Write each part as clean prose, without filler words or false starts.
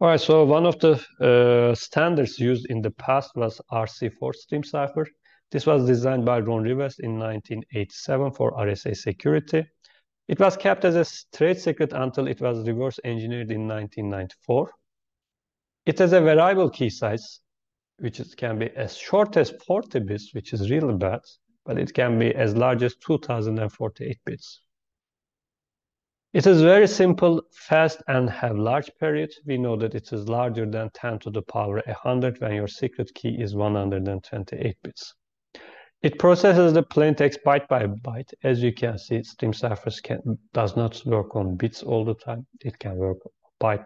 All right, so one of the standards used in the past was RC4 stream cipher. This was designed by Ron Rivers in 1987 for RSA security. It was kept as a trade secret until it was reverse engineered in 1994. It has a variable key size, which can be as short as 40 bits, which is really bad, but it can be as large as 2048 bits. It is very simple, fast, and have large periods. We know that it is larger than 10 to the power 100 when your secret key is 128 bits. It processes the plain text byte by byte. As you can see, stream ciphers does not work on bits all the time. It can work byte.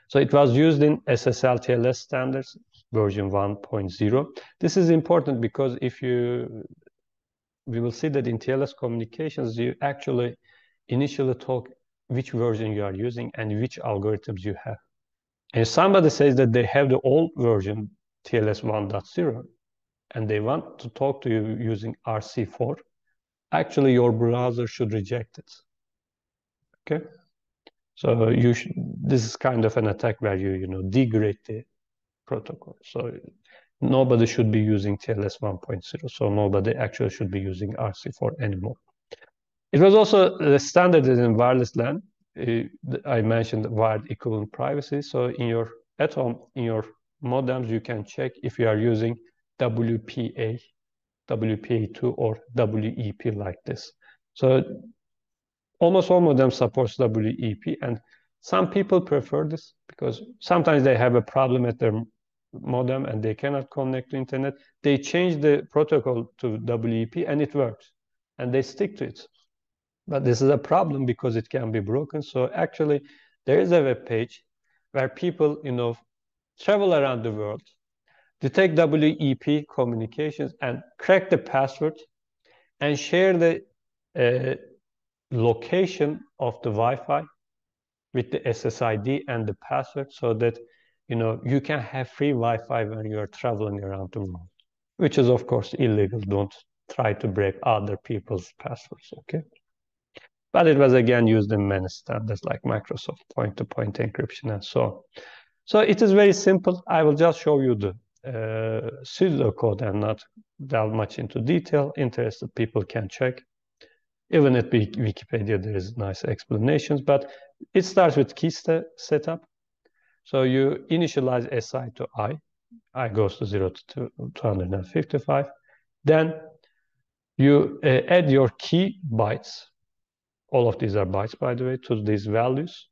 So it was used in SSL TLS standards, version 1.0. This is important because we will see that in TLS communications, you actually initially talk which version you are using and which algorithms you have. And if somebody says that they have the old version, TLS 1.0, and they want to talk to you using RC4, actually your browser should reject it. Okay? So this is kind of an attack where you degrade the protocol. So nobody should be using TLS 1.0. So nobody actually should be using RC4 anymore. It was also standard in wireless LAN. I mentioned wired equivalent privacy. So at home, in your modems, you can check if you are using WPA, WPA2, or WEP like this. So almost all modems supports WEP, and some people prefer this because sometimes they have a problem at their modem and they cannot connect to internet. They change the protocol to WEP and it works, and they stick to it. But this is a problem because it can be broken. So actually, there is a web page where people, travel around the world, detect WEP communications and crack the password and share the location of the Wi-Fi with the SSID and the password so that, you can have free Wi-Fi when you are traveling around the world, which is, of course, illegal. Don't try to break other people's passwords, okay? But it was again used in many standards like Microsoft point-to-point encryption and so on. So it is very simple. I will just show you the pseudocode and not delve much into detail. Interested people can check. Even at Wikipedia, there is nice explanations, but it starts with key setup. So you initialize SI to I. I goes to 0 to 255. Then you add your key bytes. All of these are bytes, by the way, to these values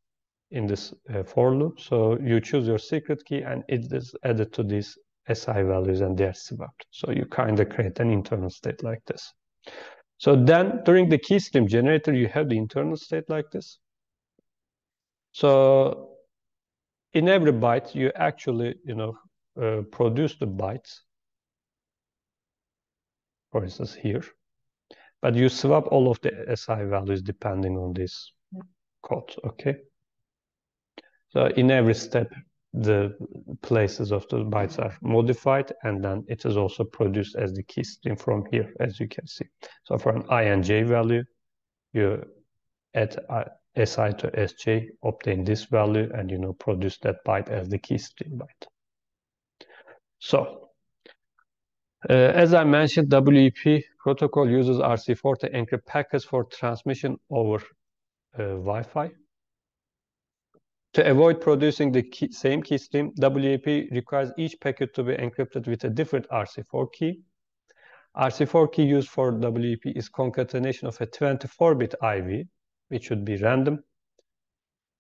in this for loop. So you choose your secret key and it is added to these SI values and they're swapped. So you kind of create an internal state like this. So then during the key stream generator, you have the internal state like this. So in every byte, you actually, produce the bytes, for instance, here. But you swap all of the SI values depending on this code, okay? So in every step, the places of the bytes are modified, and then it is also produced as the key stream from here, as you can see. So for an I and J value, you add SI to SJ, obtain this value, and produce that byte as the key stream byte. So as I mentioned, WEP protocol uses RC4 to encrypt packets for transmission over Wi-Fi. To avoid producing the same key stream, WEP requires each packet to be encrypted with a different RC4 key. RC4 key used for WEP is concatenation of a 24-bit IV, which should be random,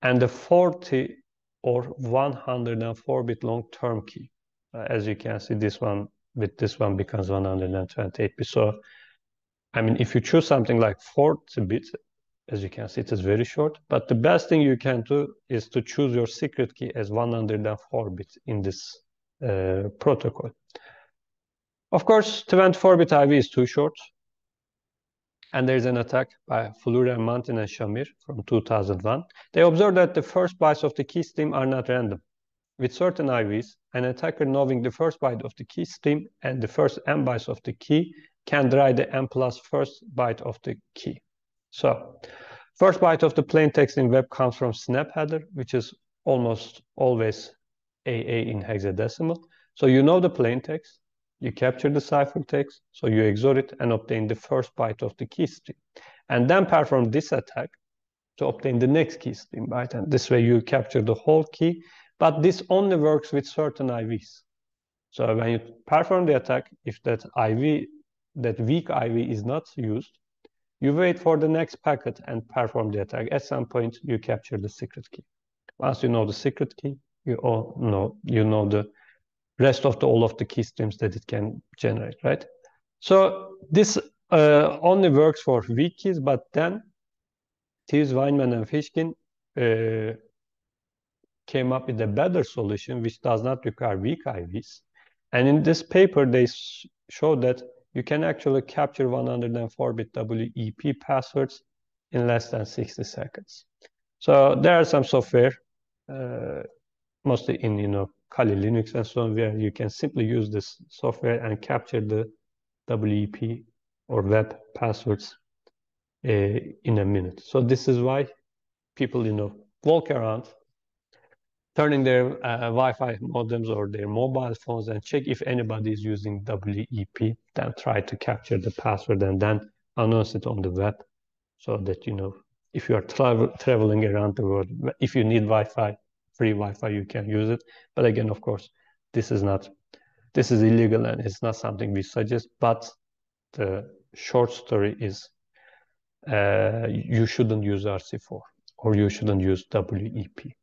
and a 40 or 104-bit long-term key. As you can see, this one becomes 128 bits. So, if you choose something like 40 bits, as you can see, it is very short. But the best thing you can do is to choose your secret key as 104 bits in this protocol. Of course, 24-bit IV is too short. And there's an attack by Florian Mantin and Shamir from 2001. They observed that the first bytes of the key stream are not random. With certain IVs, an attacker knowing the first byte of the key stream and the first n bytes of the key can derive the n plus first byte of the key. So, first byte of the plain text in web comes from snap header, which is almost always AA in hexadecimal. So you know the plain text, you capture the cipher text, so you XOR it and obtain the first byte of the key stream. And then perform this attack to obtain the next key stream byte. And this way you capture the whole key, but this only works with certain IVs. So when you perform the attack, if that IV, that weak IV is not used, you wait for the next packet and perform the attack. At some point, you capture the secret key. Once you know the secret key, you know the rest of all of the key streams that it can generate, right? So this only works for weak keys, but then Thies, Weinman, and Fishkin came up with a better solution which does not require weak IVs. And in this paper, they show that you can actually capture 104-bit WEP passwords in less than 60 seconds. So there are some software, mostly in Kali Linux and so on, where you can simply use this software and capture the WEP or web passwords in a minute. So this is why people walk around turning their Wi-Fi modems or their mobile phones and check if anybody is using WEP, then try to capture the password and then announce it on the web so that, if you are traveling around the world, if you need Wi-Fi, free Wi-Fi, you can use it. But again, of course, this is illegal and it's not something we suggest, but the short story is you shouldn't use RC4 or you shouldn't use WEP.